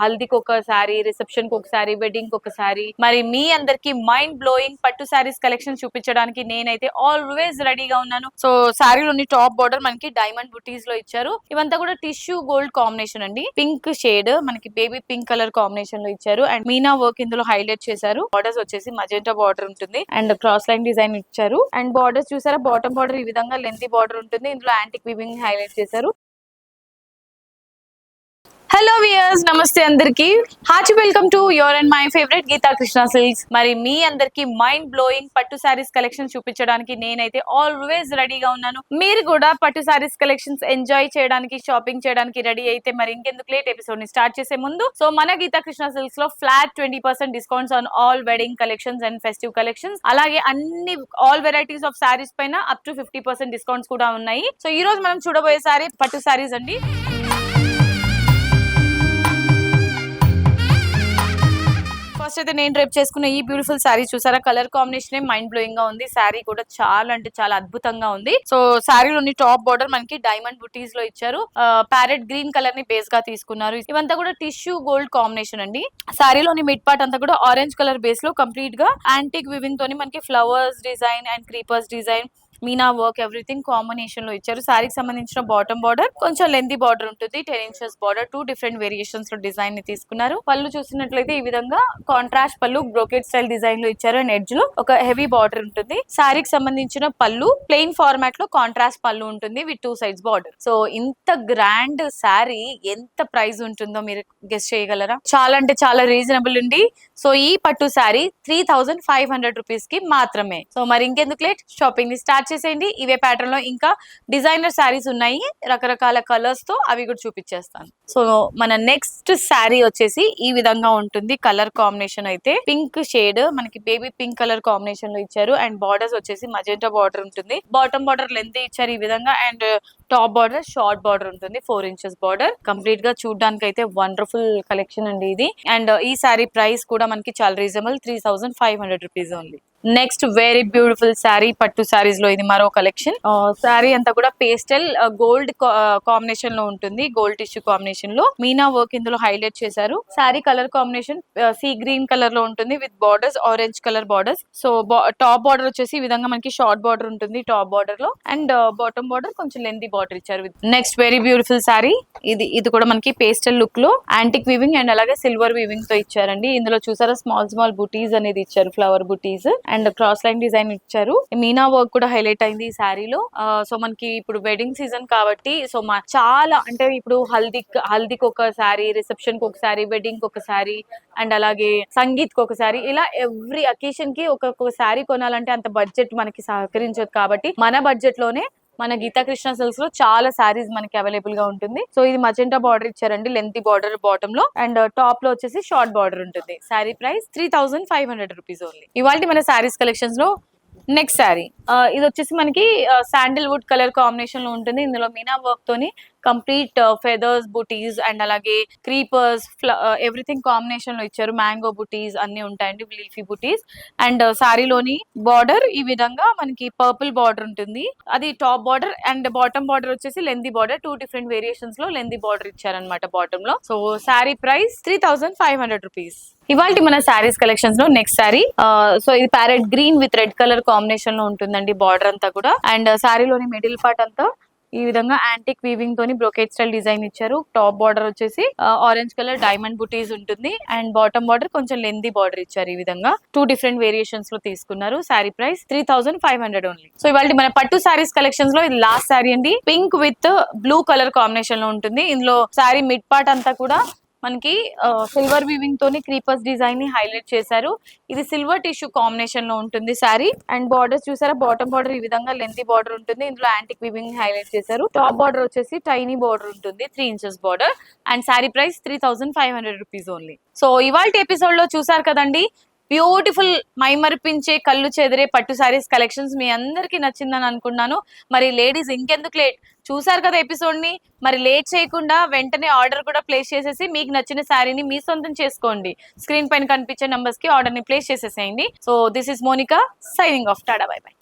హల్దీకి ఒక sorry, reception కి ఒక సారీ, వెడ్డింగ్ కి ఒక సారీ, మరి మీ అందరికి మైండ్ బ్లోయింగ్ పట్టు సారీస్ కలెక్షన్ చూపించడానికి నేనైతే ఆల్వేస్ రెడీగా ఉన్నాను. సో సారీలోని టాప్ బార్డర్ మనకి డైమండ్ బుటీస్ లో ఇచ్చారు. ఇవంతా కూడా టిష్యూ గోల్డ్ కాంబినేషన్ అండి. పింక్ షేడ్ మనకి బేబీ పింక్ కలర్ కాంబినేషన్ లో ఇచ్చారు. అండ్ మీనా వర్క్ ఇందులో హైలైట్ చేశారు. బార్డర్స్ వచ్చేసి మజెంటా బార్డర్ ఉంటుంది అండ్ క్రాస్ లైన్ డిజైన్ ఇచ్చారు. అండ్ బార్డర్స్ చూసారా, బాటమ్ బార్డర్ ఈ విధంగా లెంతీ బార్డర్ ఉంటుంది. ఇందులో యాంటిక్ వీవింగ్ హైలైట్ చేశారు. హలో వియర్స్, నమస్తే అందరికి. Hearty welcome to your and my favourite Gita Krishna silks. మరి మీ అందరికి మైండ్ బ్లోయింగ్ పట్టు సారీస్ కలెక్షన్ చూపించడానికి నేనైతే ఆల్వేస్ రెడీగా ఉన్నాను. మీరు కూడా పట్టు సారీస్ కలెక్షన్స్ ఎంజాయ్ చేయడానికి, షాపింగ్ చేయడానికి రెడీ అయితే మరి ఇంకెందుకు లేట్, ఎపిసోడ్ ని స్టార్ట్ చేసే ముందు సో మన గీతా కృష్ణ సిల్క్స్ లో flat 20% discounts on all wedding collections and festive collections, అలాగే అన్ని ఆల్ వెరైటీస్ ఆఫ్ సారీస్ పైన అప్ టు 50% డిస్కౌంట్స్ కూడా ఉన్నాయి. సో ఈ రోజు మనం చూడబోయే సారీ పట్టు సారీస్ అండి. ఫస్ట్ అయితే నేను డ్రైప్ చేసుకున్న ఈ బ్యూటిఫుల్ శారీ చూసారా, కలర్ కాంబినేషన్ మైండ్ బ్లోయింగ్ గా ఉంది. శారీ కూడా చాలా అంటే చాలా అద్భుతంగా ఉంది. సో శారీలోని టాప్ బార్డర్ మనకి డైమండ్ బుటీస్ లో ఇచ్చారు. ప్యారెట్ గ్రీన్ కలర్ ని బేస్ గా తీసుకున్నారు. ఇవంతా కూడా టిష్యూ గోల్డ్ కాంబినేషన్ అండి. శారీలోని మిడ్ పార్ట్ అంతా కూడా ఆరెంజ్ కలర్ బేస్ లో కంప్లీట్ గా యాంటిక్ వివింగ్ తోని మనకి flowers design and creepers design, Meena work everything combination లో ఇచ్చారు. శారీకి సంబంధించిన బాటమ్ బార్డర్ కొంచెం లెంతీ బార్డర్ ఉంటుంది. 10 ఇంచెస్ బార్డర్, 2 డిఫరెంట్ వేరియేషన్స్ లో డిజైన్ ని తీసుకున్నారు. పళ్ళు చూసినట్లయితే ఈ విధంగా కాంట్రాస్ట్ పళ్ళు బ్రోకెట్ స్టైల్ డిజైన్ లో ఇచ్చారు. అండ్ ఎడ్జ్ లో ఒక హెవీ బార్డర్ ఉంటుంది. శారీకి సంబంధించిన పళ్ళు ప్లెయిన్ ఫార్మాట్ లో కాంట్రాస్ట్ పళ్ళు ఉంటుంది విత్ 2 సైడ్స్ బార్డర్. సో ఇంత గ్రాండ్ శారీ ఎంత ప్రైస్ ఉంటుందో మీరు గెస్ చేయగలరా? చాలా అంటే చాలా రీజనబుల్ ఉంది. సో ఈ పట్టు శారీ 3500 రూపీస్ కి మాత్రమే. సో మరి ఇంకెందుకు లేట్, షాపింగ్ ని స్టార్ట్ చేసేయండి. ఇవే ప్యాటర్న్ లో ఇంకా డిజైనర్ శారీస్ ఉన్నాయి రకరకాల కలర్స్ తో, అవి కూడా చూపించేస్తాను. సో మన నెక్స్ట్ శారీ వచ్చేసి ఈ విధంగా ఉంటుంది. కలర్ కాంబినేషన్ అయితే పింక్ షేడ్ మనకి బేబీ పింక్ కలర్ కాంబినేషన్ లో ఇచ్చారు. అండ్ బార్డర్స్ వచ్చేసి మజెంటా బార్డర్ ఉంటుంది. బాటమ్ బార్డర్ లెంత్ ఇచ్చారు ఈ విధంగా. And top border short border ఉంటుంది, 4 ఇంచెస్ బార్డర్. కంప్లీట్ గా చూడడానికి అయితే వండర్ఫుల్ కలెక్షన్ అండి ఇది. అండ్ ఈ శారీ ప్రైస్ కూడా మనకి చాలా reasonable, 3500 rupees only. Next very beautiful sari పట్టు శారీస్ లో ఇది మరో కలెక్షన్. శారీ అంతా కూడా పేస్టల్ గోల్డ్ కాంబినేషన్ లో ఉంటుంది. గోల్డ్ టిష్యూ కాంబినేషన్ లో మీనా వర్క్ ఇందులో హైలైట్ చేశారు. Sari colour combination sea green colour లో ఉంటుంది with borders orange colour borders. So top border వచ్చేసి ఈ విధంగా మనకి షార్ట్ బార్డర్ ఉంటుంది టాప్ బార్డర్ లో. అండ్ బాటమ్ బార్డర్ కొంచెం లెంతీ బార్డర్ ఇచ్చారు. నెక్స్ట్ వెరీ బ్యూటిఫుల్ శారీ ఇది కూడా మనకి పేస్టల్ లుక్ లో యాంటిక్ వీవింగ్ అండ్ అలాగే సిల్వర్ వీవింగ్ తో ఇచ్చారండి. ఇందులో చూసారా స్మాల్ స్మాల్ బుటీస్ అనేది ఇచ్చారు, flower buttis and cross line design ఇచ్చారు. మీనా వర్క్ కూడా హైలైట్ అయింది ఈ శారీలో. సో మనకి ఇప్పుడు వెడ్డింగ్ సీజన్ కాబట్టి సో చాలా అంటే ఇప్పుడు హల్దీకి ఒక శారీ, రిసెప్షన్ కి ఒక శారీ, వెడ్డింగ్ కి ఒక శారీ అండ్ అలాగే సంగీత్ కి ఒక శారీ, ఇలా ఎవ్రీ అకేషన్ కి ఒక్కొక్క శారీ కొనాలంటే అంత బడ్జెట్ మనకి సహకరించదు. కాబట్టి మన బడ్జెట్ లోనే మన గీతా కృష్ణ సిల్క్స్ లో చాలా శారీస్ మనకి అవైలబుల్ గా ఉంటుంది. సో ఇది మజెంటా బార్డర్ ఇచ్చారండి, లెంతీ బార్డర్ బాటమ్ లో. అండ్ టాప్ లో వచ్చేసి షార్ట్ బార్డర్ ఉంటుంది. Sari price 3500 rupees only. ఇవాళ మన శారీస్ కలెక్షన్స్ లో నెక్స్ట్ శారీ ఇది వచ్చేసి మనకి శాండిల్ వుడ్ కలర్ కాంబినేషన్ లో ఉంటుంది. ఇందులో మీనా వర్క్ తోని కంప్లీట్ ఫెదర్స్ బుటీస్ అండ్ అలాగే క్రీపర్స్ ఎవ్రీథింగ్ కాంబినేషన్ లో ఇచ్చారు. మ్యాంగో బుటీస్ అన్ని ఉంటాయండి, లీఫీ బుటీస్. అండ్ శారీలోని బార్డర్ ఈ విధంగా మనకి పర్పుల్ బార్డర్ ఉంటుంది, అది top border. And bottom border వచ్చేసి లెందీ బార్డర్, 2 డిఫరెంట్ వేరియేషన్స్ లో లెందీ బార్డర్ ఇచ్చారనమాట బాటమ్ లో. So sari price 3500 rupees. ఇవాళ మన శారీస్ కలెక్షన్స్ లో నెక్స్ట్ శారీ సో ఇది parrot green with red colour combination లో ఉంటుందండి బార్డర్ అంతా కూడా. అండ్ శారీలోని మిడిల్ పార్ట్ అంతా ఈ విధంగా యాంటిక్ వీవింగ్ తోని బ్రోకెట్ స్టైల్ డిజైన్ ఇచ్చారు. టాప్ బార్డర్ వచ్చేసి ఆరెంజ్ కలర్ డైమండ్ బుటీస్ ఉంటుంది. అండ్ బాటమ్ బార్డర్ కొంచెం లెందీ బార్డర్ ఇచ్చారు. ఈ విధంగా 2 డిఫరెంట్ వేరియేషన్స్ లో తీసుకున్నారు. Sari price 3500 only. సో ఇవాళ మన పట్టు శారీస్ కలెక్షన్స్ లో ఇది లాస్ట్ శారీ అండి. Pink with blue colour combination లో ఉంటుంది. ఇందులో శారీ మిడ్ పార్ట్ అంతా కూడా మనకి సిల్వర్ వీవింగ్ తోని క్రీపర్స్ డిజైన్ ని హైలైట్ చేశారు. ఇది సిల్వర్ టిష్యూ కాంబినేషన్ లో ఉంటుంది శారీ. అండ్ బార్డర్స్ చూసారా, బాటమ్ బార్డర్ ఈ విధంగా లెంతీ బార్డర్ ఉంటుంది. ఇందులో యాంటిక్ వీవింగ్ హైలైట్ చేశారు. టాప్ బార్డర్ వచ్చేసి టైనీ బార్డర్ ఉంటుంది, 3 inches border. And sari price 3500 rupees only. So ఇవాళ ఎపిసోడ్ లో చూసారు కదండి, బ్యూటిఫుల్ మైమరిపించే కళ్ళు చెదిరే పట్టు సారీస్ కలెక్షన్స్ మీ అందరికి నచ్చిందని అనుకున్నాను. మరి లేడీస్ ఇంకెందుకు లేట్, చూసారు కదా ఎపిసోడ్ ని, మరి లేట్ చేయకుండా వెంటనే ఆర్డర్ కూడా ప్లేస్ చేసేసి మీకు నచ్చిన శారీని మీ సొంతం చేసుకోండి. స్క్రీన్ పైన కనిపించే నంబర్స్ కి ఆర్డర్ ని ప్లేస్ చేసేసేయండి. So this is Monica signing off. Tata, bye by.